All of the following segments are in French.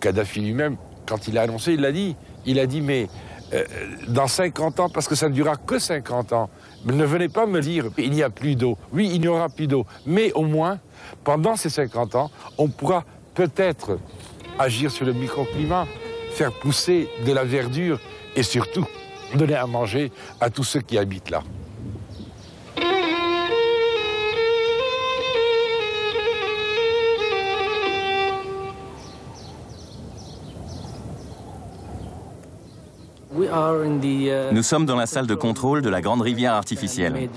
Kadhafi lui-même, quand il a annoncé, il l'a dit. Il a dit, mais dans 50 ans, parce que ça ne durera que 50 ans, ne venez pas me dire il n'y a plus d'eau. Oui, il n'y aura plus d'eau. Mais au moins, pendant ces 50 ans, on pourra peut-être agir sur le microclimat, faire pousser de la verdure et surtout donner à manger à tous ceux qui habitent là. Nous sommes dans la salle de contrôle de la grande rivière artificielle.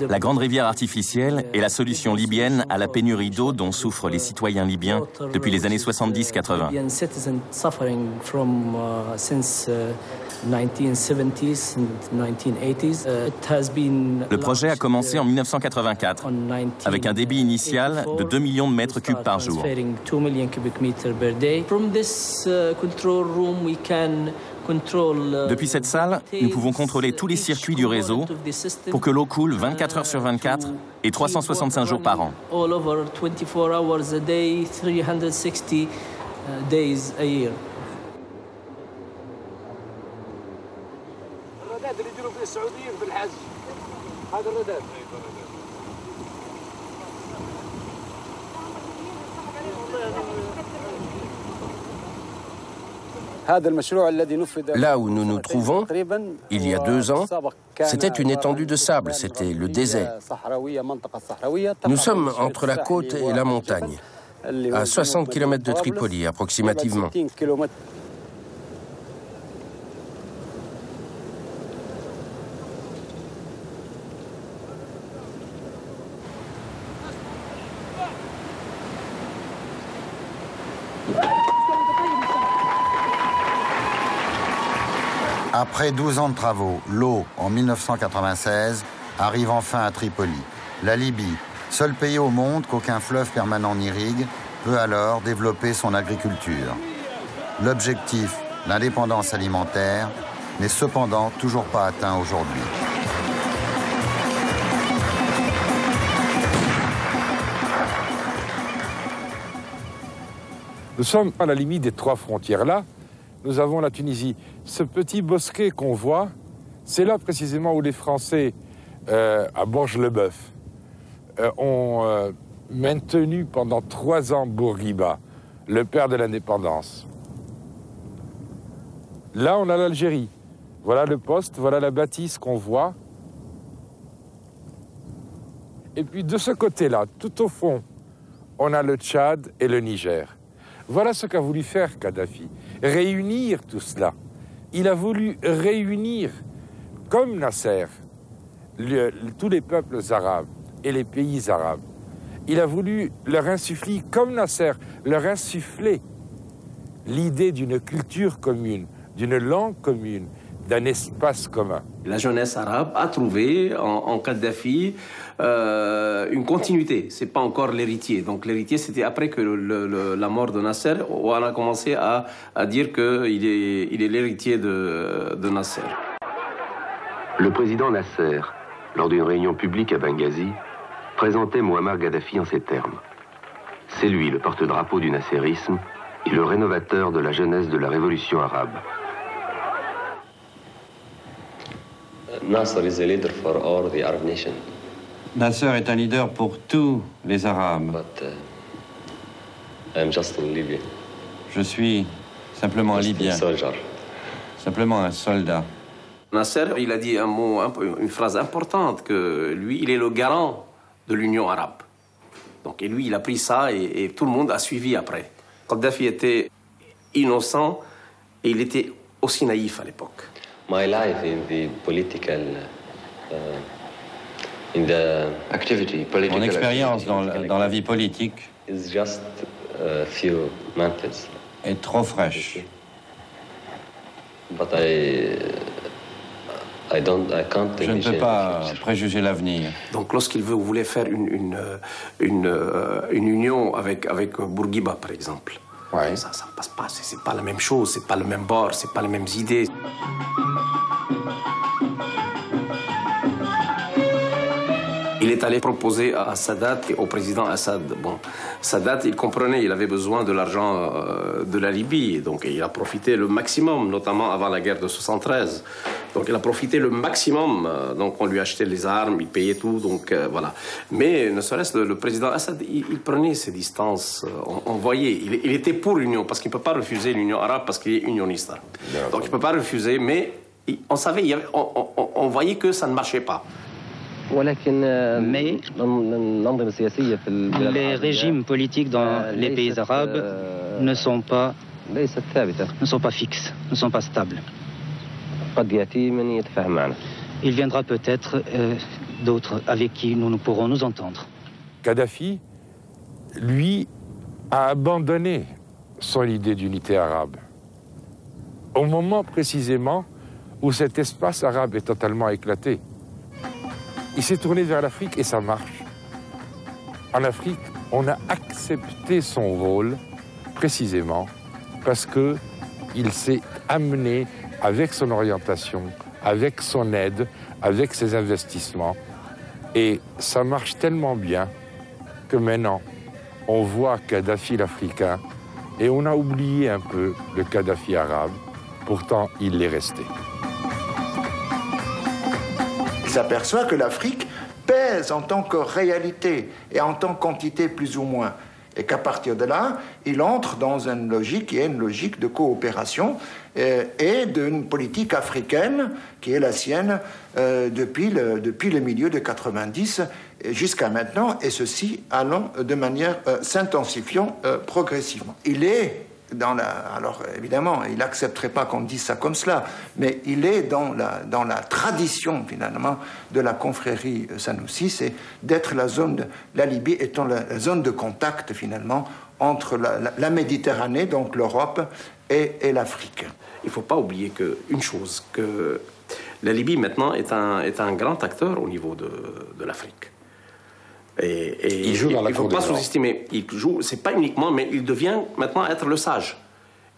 La grande rivière artificielle est la solution libyenne à la pénurie d'eau dont souffrent les citoyens libyens depuis les années 70-80. Le projet a commencé en 1984 avec un débit initial de 2 millions de mètres cubes par jour. Depuis cette salle, nous pouvons contrôler tous les circuits du réseau pour que l'eau coule 24 heures sur 24 et 365 jours par an. Là où nous nous trouvons, il y a 2 ans, c'était une étendue de sable, c'était le désert. Nous sommes entre la côte et la montagne, à 60 km de Tripoli approximativement. Après 12 ans de travaux, l'eau, en 1996, arrive enfin à Tripoli. La Libye, seul pays au monde qu'aucun fleuve permanent n'irrigue, peut alors développer son agriculture. L'objectif, l'indépendance alimentaire, n'est cependant toujours pas atteint aujourd'hui. Nous sommes à la limite des 3 frontières là. Nous avons la Tunisie. Ce petit bosquet qu'on voit, c'est là précisément où les Français, à Borges-le-Bœuf, ont maintenu pendant 3 ans Bourguiba, le père de l'indépendance. Là, on a l'Algérie. Voilà le poste, voilà la bâtisse qu'on voit. Et puis de ce côté-là, tout au fond, on a le Tchad et le Niger. Voilà ce qu'a voulu faire Kadhafi, réunir tout cela. Il a voulu réunir, comme Nasser, tous les peuples arabes et les pays arabes. Il a voulu leur insuffler, comme Nasser, leur insuffler l'idée d'une culture commune, d'une langue commune, d'un espace commun. La jeunesse arabe a trouvé en Kadhafi une continuité. C'est pas encore l'héritier. Donc l'héritier, c'était après que la mort de Nasser, où on a commencé à dire qu'il est l'héritier de Nasser. Le président Nasser, lors d'une réunion publique à Benghazi, présentait Mouammar Kadhafi en ces termes. C'est lui le porte-drapeau du nasserisme et le rénovateur de la jeunesse de la révolution arabe. Nasser is a leader for all the Arab nations. Nasser est un leader pour tous les Arabes. But I'm just in Libya. Je suis simplement un Libyen. Simplement un soldat. Nasser, il a dit une phrase importante, que lui, il est le garant de l'Union arabe. Donc, et lui, il a pris ça et tout le monde a suivi après. Kadhafi était innocent et il était aussi naïf à l'époque. My life in the political, in the activity, Mon expérience dans la vie politique is just a few months. Est trop fraîche. But I can't. Je ne peux pas préjuger l'avenir. Donc, lorsqu'il voulait faire une union avec Bourguiba, par exemple. Ouais. Ça ne passe pas, c'est pas la même chose, c'est pas le même bord, c'est pas les mêmes idées. Il est est allé proposer à Sadat et au président Assad. Bon, Sadat, il comprenait, il avait besoin de l'argent de la Libye, donc il a profité le maximum, notamment avant la guerre de 73. Donc il a profité le maximum, donc on lui achetait les armes, il payait tout, donc voilà. Mais ne serait-ce le président Assad, il prenait ses distances, on voyait, il était pour l'union, parce qu'il ne peut pas refuser l'union arabe parce qu'il est unioniste. Donc il ne peut pas refuser, mais on savait, on voyait que ça ne marchait pas. Mais les régimes politiques dans les pays arabes ne sont pas fixes, ne sont pas stables. Il viendra peut-être d'autres avec qui nous pourrons nous entendre. Kadhafi, lui, a abandonné son idée d'unité arabe. Au moment précisément où cet espace arabe est totalement éclaté. Il s'est tourné vers l'Afrique et ça marche. En Afrique, on a accepté son rôle précisément parce qu'il s'est amené avec son orientation, avec son aide, avec ses investissements. Et ça marche tellement bien que maintenant, on voit Kadhafi l'Africain et on a oublié un peu le Kadhafi arabe. Pourtant, il l'est resté. Il s'aperçoit que l'Afrique pèse en tant que réalité et en tant qu'entité plus ou moins. Et qu'à partir de là, il entre dans une logique qui est une logique de coopération et d'une politique africaine qui est la sienne depuis le milieu de 90 jusqu'à maintenant, et ceci allant de manière s'intensifiant progressivement. Il est alors évidemment, il n'accepterait pas qu'on dise ça comme cela, mais il est dans la tradition finalement de la confrérie Sanoussi, c'est d'être la Libye étant la zone de contact finalement entre la Méditerranée, donc l'Europe, et l'Afrique. Il ne faut pas oublier une chose, que la Libye maintenant est un grand acteur au niveau de l'Afrique. Et il joue dans la il ne faut pas sous-estimer. Il joue, c'est pas uniquement, mais il devient maintenant être le sage.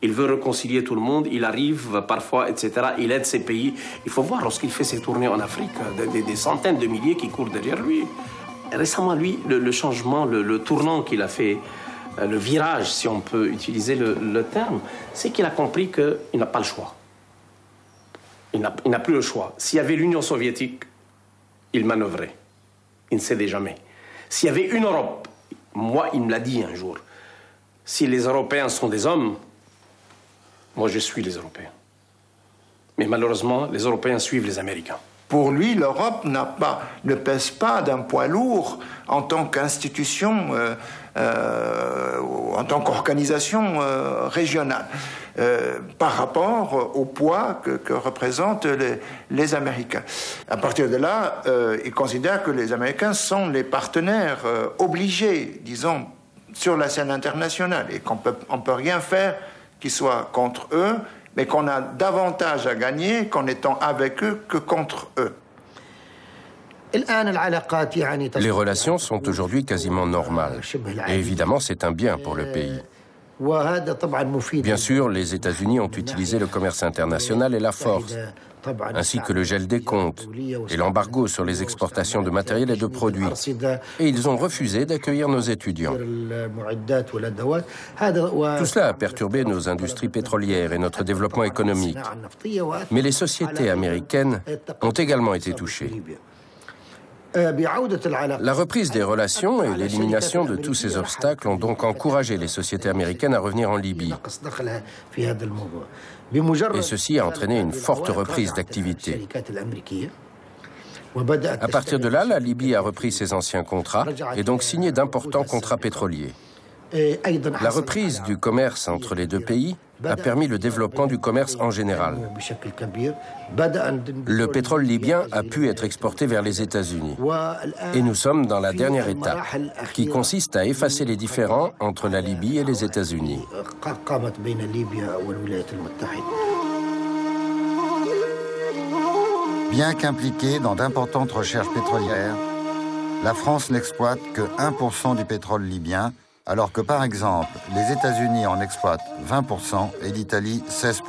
Il veut réconcilier tout le monde, il arrive parfois, etc. Il aide ses pays. Il faut voir lorsqu'il fait ses tournées en Afrique, des centaines de milliers qui courent derrière lui. Récemment, lui, le changement, le tournant qu'il a fait, le virage, si on peut utiliser le terme, c'est qu'il a compris qu'il n'a pas le choix. Il n'a plus le choix. S'il y avait l'Union soviétique, il manœuvrait. Il ne cédait jamais. S'il y avait une Europe, moi, il me l'a dit un jour, si les Européens sont des hommes, moi, je suis les Européens. Mais malheureusement, les Européens suivent les Américains. Pour lui, l'Europe ne pèse pas d'un poids lourd en tant qu'institution, en tant qu'organisation régionale, par rapport au poids que représentent les Américains. À partir de là, il considère que les Américains sont les partenaires obligés, disons, sur la scène internationale, et qu'on peut rien faire qui soit contre eux, mais qu'on a davantage à gagner qu'en étant avec eux que contre eux. Les relations sont aujourd'hui quasiment normales. Et évidemment, c'est un bien pour le pays. Bien sûr, les États-Unis ont utilisé le commerce international et la force, ainsi que le gel des comptes et l'embargo sur les exportations de matériel et de produits. Et ils ont refusé d'accueillir nos étudiants. Tout cela a perturbé nos industries pétrolières et notre développement économique. Mais les sociétés américaines ont également été touchées. La reprise des relations et l'élimination de tous ces obstacles ont donc encouragé les sociétés américaines à revenir en Libye. Et ceci a entraîné une forte reprise d'activité. À partir de là, la Libye a repris ses anciens contrats et donc signé d'importants contrats pétroliers. La reprise du commerce entre les deux pays a permis le développement du commerce en général. Le pétrole libyen a pu être exporté vers les États-Unis. Et nous sommes dans la dernière étape, qui consiste à effacer les différends entre la Libye et les États-Unis. Bien qu'impliquée dans d'importantes recherches pétrolières, la France n'exploite que 1% du pétrole libyen, alors que, par exemple, les États-Unis en exploitent 20% et l'Italie 16%.